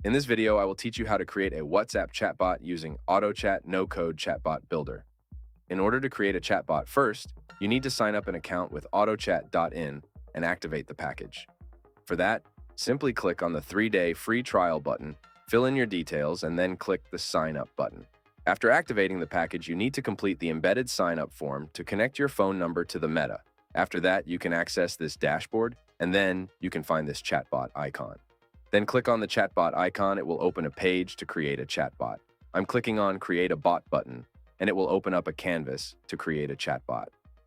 In this video, I will teach you how to create a WhatsApp chatbot using AutoChat no-code chatbot builder. In order to create a chatbot, first, you need to sign up an account with AutoChat.in and activate the package. For that, simply click on the 3-day free trial button, fill in your details, and then click the Sign Up button. After activating the package, you need to complete the embedded sign-up form to connect your phone number to the Meta. After that, you can access this dashboard, and then you can find this chatbot icon. Then click on the chatbot icon. It will open a page to create a chatbot. I'm clicking on Create a Bot button, and it will open up a canvas to create a chatbot.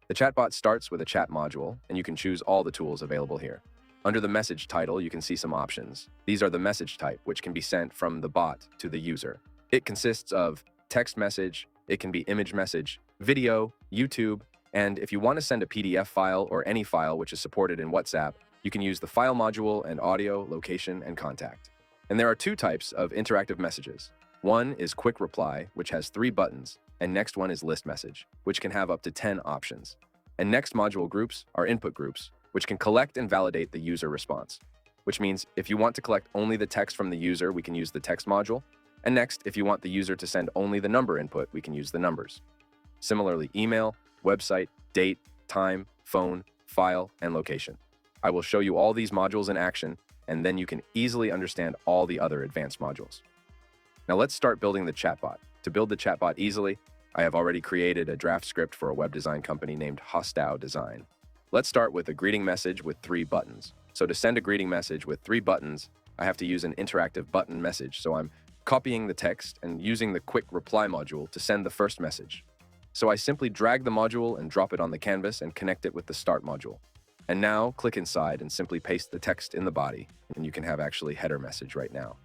The chatbot starts with a chat module, and you can choose all the tools available here. Under the message title, you can see some options. These are the message type, which can be sent from the bot to the user. It consists of text message, it can be image message, video, YouTube, and if you want to send a PDF file or any file which is supported in WhatsApp, you can use the file module and audio, location, and contact. And there are two types of interactive messages. One is quick reply, which has 3 buttons, and next one is list message, which can have up to 10 options. And next module groups are input groups, which can collect and validate the user response, which means if you want to collect only the text from the user, we can use the text module. And next, if you want the user to send only the number input, we can use the numbers. Similarly, email, website, date, time, phone, file, and location. I will show you all these modules in action, and then you can easily understand all the other advanced modules. Now let's start building the chatbot. To build the chatbot easily, I have already created a draft script for a web design company named Hostao Design. Let's start with a greeting message with 3 buttons. So to send a greeting message with 3 buttons, I have to use an interactive button message. So I'm copying the text and using the quick reply module to send the first message. So I simply drag the module and drop it on the canvas and connect it with the start module. And now click inside and simply paste the text in the body, and you can have actually header message right now.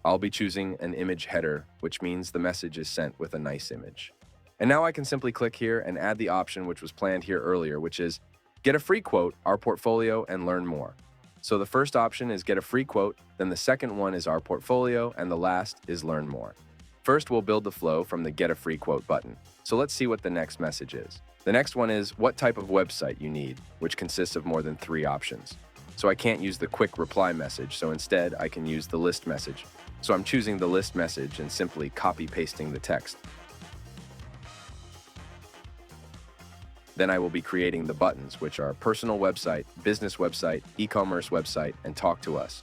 I'll be choosing an image header, which means the message is sent with a nice image. And now I can simply click here and add the option which was planned here earlier, which is get a free quote, our portfolio, and learn more. So the first option is get a free quote, then the second one is our portfolio, and the last is learn more. First, we'll build the flow from the get a free quote button. So let's see what the next message is. The next one is what type of website you need, which consists of more than 3 options. So I can't use the quick reply message, so instead I can use the list message. So I'm choosing the list message and simply copy pasting the text. Then I will be creating the buttons, which are personal website, business website, e-commerce website, and talk to us.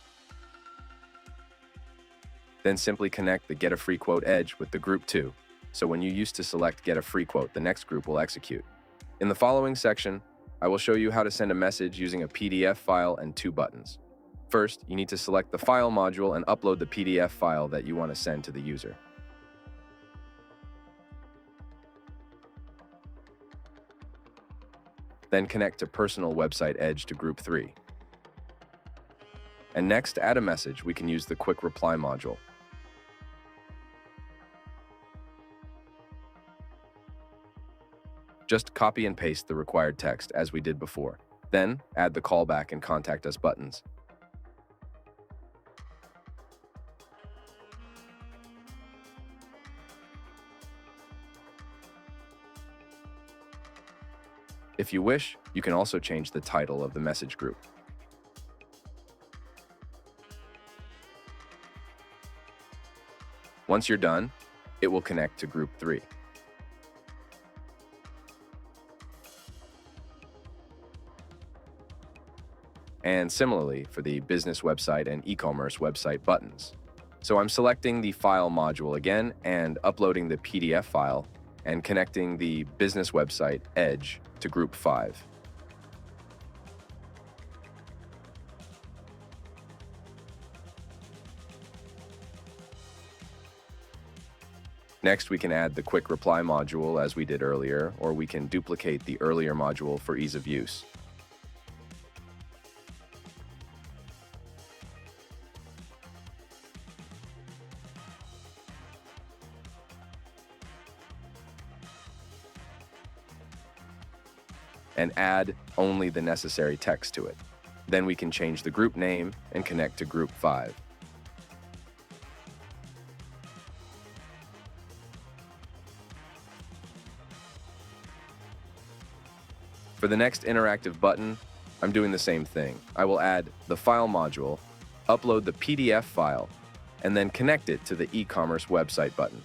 Then simply connect the get a free quote edge with the group 2. So when you used to select get a free quote, the next group will execute. In the following section, I will show you how to send a message using a PDF file and 2 buttons. First, you need to select the file module and upload the PDF file that you want to send to the user. Then connect to personal website edge to group 3. And next, add a message. We can use the quick reply module. Just copy and paste the required text as we did before. Then, add the callback and contact us buttons. If you wish, you can also change the title of the message group. Once you're done, it will connect to group 3. And similarly for the business website and e-commerce website buttons. So I'm selecting the file module again and uploading the PDF file and connecting the business website edge to group 5. Next, we can add the quick reply module as we did earlier, or we can duplicate the earlier module for ease of use. And add only the necessary text to it. Then we can change the group name and connect to group 5. For the next interactive button, I'm doing the same thing. I will add the file module, upload the PDF file, and then connect it to the e-commerce website button.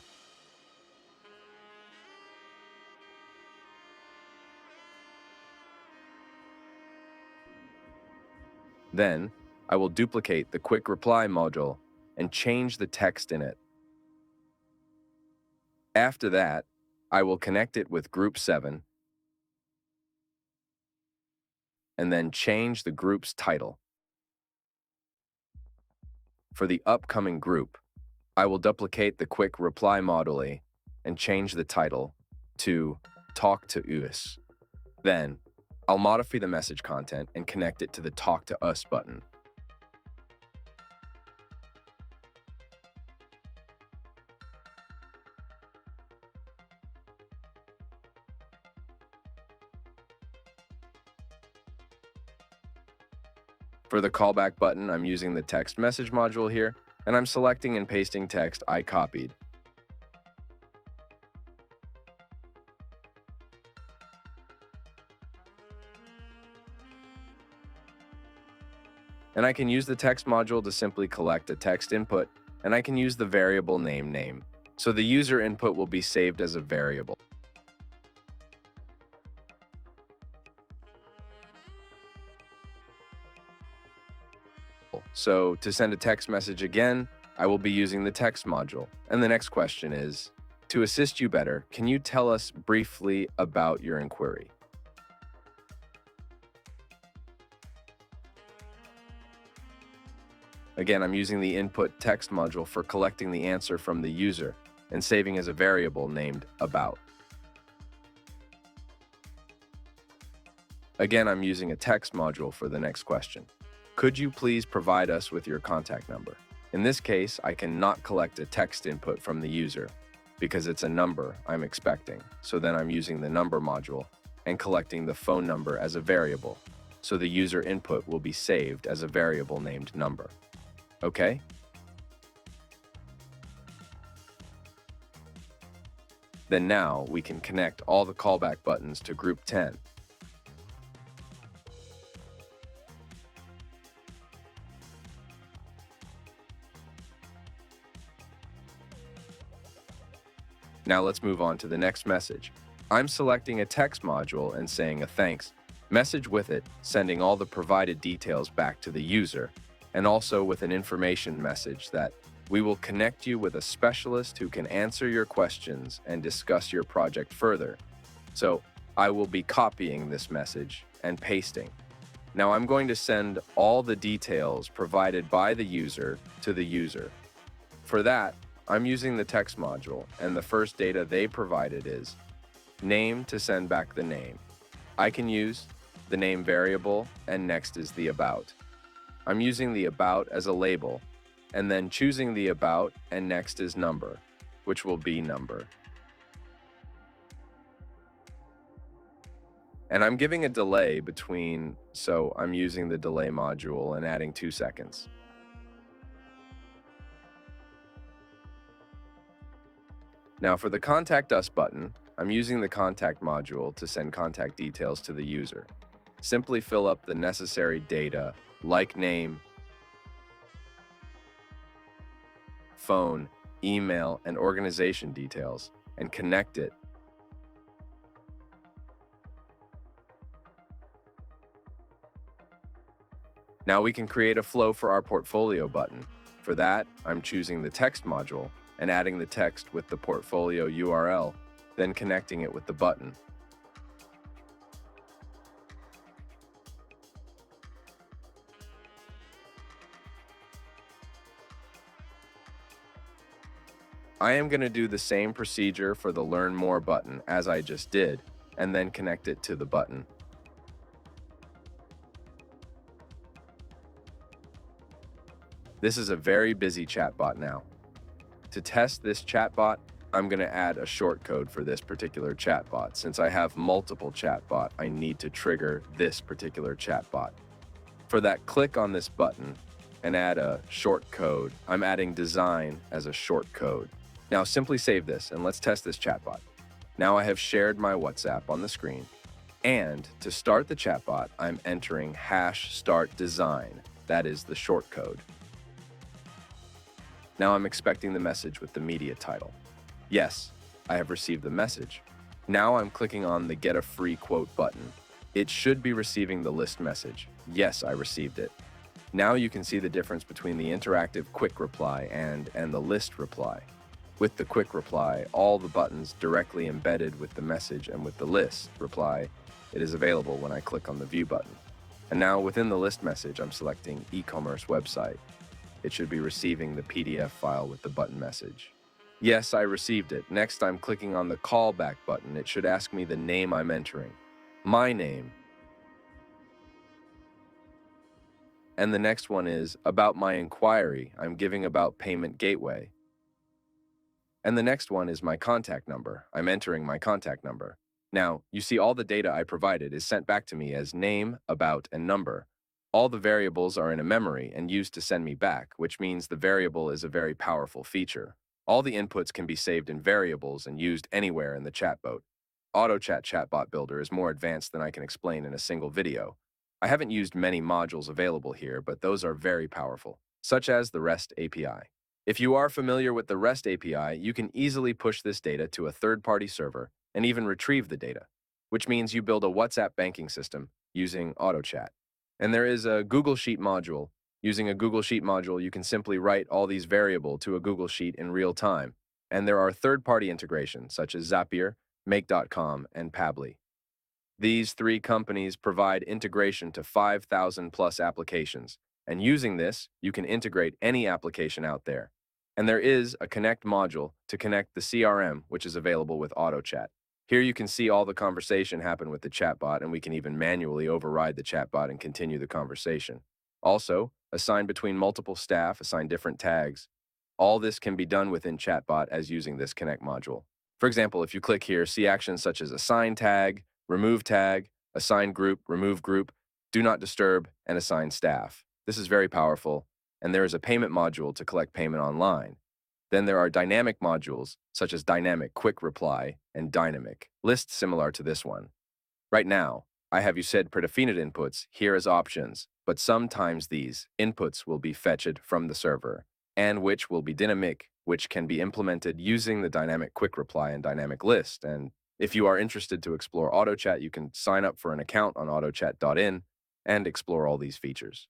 Then, I will duplicate the quick reply module and change the text in it. After that, I will connect it with group 7 and then change the group's title. For the upcoming group, I will duplicate the quick reply module and change the title to Talk to Us. Then, I'll modify the message content and connect it to the Talk to Us button. For the callback button, I'm using the text message module here, and I'm selecting and pasting text I copied. And I can use the text module to simply collect a text input, and I can use the variable name. So the user input will be saved as a variable. So to send a text message again, I will be using the text module. And the next question is, to assist you better, can you tell us briefly about your inquiry? Again, I'm using the input text module for collecting the answer from the user and saving as a variable named about. Again, I'm using a text module for the next question. Could you please provide us with your contact number? In this case, I cannot collect a text input from the user because it's a number I'm expecting. So then I'm using the number module and collecting the phone number as a variable. So the user input will be saved as a variable named number. Okay? Then now we can connect all the callback buttons to group 10. Now let's move on to the next message. I'm selecting a text module and saying a thanks message with it, sending all the provided details back to the user, and also with an information message that we will connect you with a specialist who can answer your questions and discuss your project further. So I will be copying this message and pasting. Now I'm going to send all the details provided by the user to the user. For that, I'm using the text module, and the first data they provided is name to send back the name. I can use the name variable, and next is the about. I'm using the about as a label, and then choosing the about, and next is number, which will be number. And I'm giving a delay between, so I'm using the delay module and adding 2 seconds. Now for the Contact Us button, I'm using the Contact module to send contact details to the user. Simply fill up the necessary data like name, phone, email, and organization details, and connect it. Now we can create a flow for our portfolio button. For that, I'm choosing the text module and adding the text with the portfolio URL, then connecting it with the button. I am going to do the same procedure for the Learn More button as I just did, and then connect it to the button. This is a very busy chatbot now. To test this chatbot, I'm going to add a shortcode for this particular chatbot. Since I have multiple chatbot, I need to trigger this particular chatbot. For that, click on this button and add a shortcode. I'm adding design as a shortcode. Now simply save this and let's test this chatbot. Now I have shared my WhatsApp on the screen. And to start the chatbot, I'm entering #startDesign. That is the shortcode. Now I'm expecting the message with the media title. Yes, I have received the message. Now I'm clicking on the Get a Free Quote button. It should be receiving the list message. Yes, I received it. Now you can see the difference between the interactive quick reply and the list reply. With the quick reply, all the buttons directly embedded with the message, and with the list reply, it is available when I click on the view button. And now within the list message, I'm selecting e-commerce website. It should be receiving the PDF file with the button message. Yes, I received it. Next, I'm clicking on the callback button. It should ask me the name I'm entering. My name. And the next one is about my inquiry. I'm giving about payment gateway. And the next one is my contact number. I'm entering my contact number. Now, you see all the data I provided is sent back to me as name, about, and number. All the variables are in a memory and used to send me back, which means the variable is a very powerful feature. All the inputs can be saved in variables and used anywhere in the chatbot. AutoChat Chatbot Builder is more advanced than I can explain in a single video. I haven't used many modules available here, but those are very powerful, such as the REST API. If you are familiar with the REST API, you can easily push this data to a third-party server and even retrieve the data, which means you build a WhatsApp banking system using AutoChat. And there is a Google Sheet module. Using a Google Sheet module, you can simply write all these variables to a Google Sheet in real time. And there are third-party integrations such as Zapier, Make.com, and Pabbly. These three companies provide integration to 5,000 plus applications, and using this, you can integrate any application out there. And there is a Connect module to connect the CRM, which is available with AutoChat. Here you can see all the conversation happen with the chatbot, and we can even manually override the chatbot and continue the conversation. Also, assign between multiple staff, assign different tags. All this can be done within Chatbot as using this Connect module. For example, if you click here, see actions such as assign tag, remove tag, assign group, remove group, do not disturb, and assign staff. This is very powerful, and there is a payment module to collect payment online. Then there are dynamic modules, such as dynamic quick reply and dynamic list, similar to this one. Right now, I have you said predefined inputs here as options, but sometimes these inputs will be fetched from the server, and which will be dynamic, which can be implemented using the dynamic quick reply and dynamic list. And if you are interested to explore AutoChat, you can sign up for an account on AutoChat.in and explore all these features.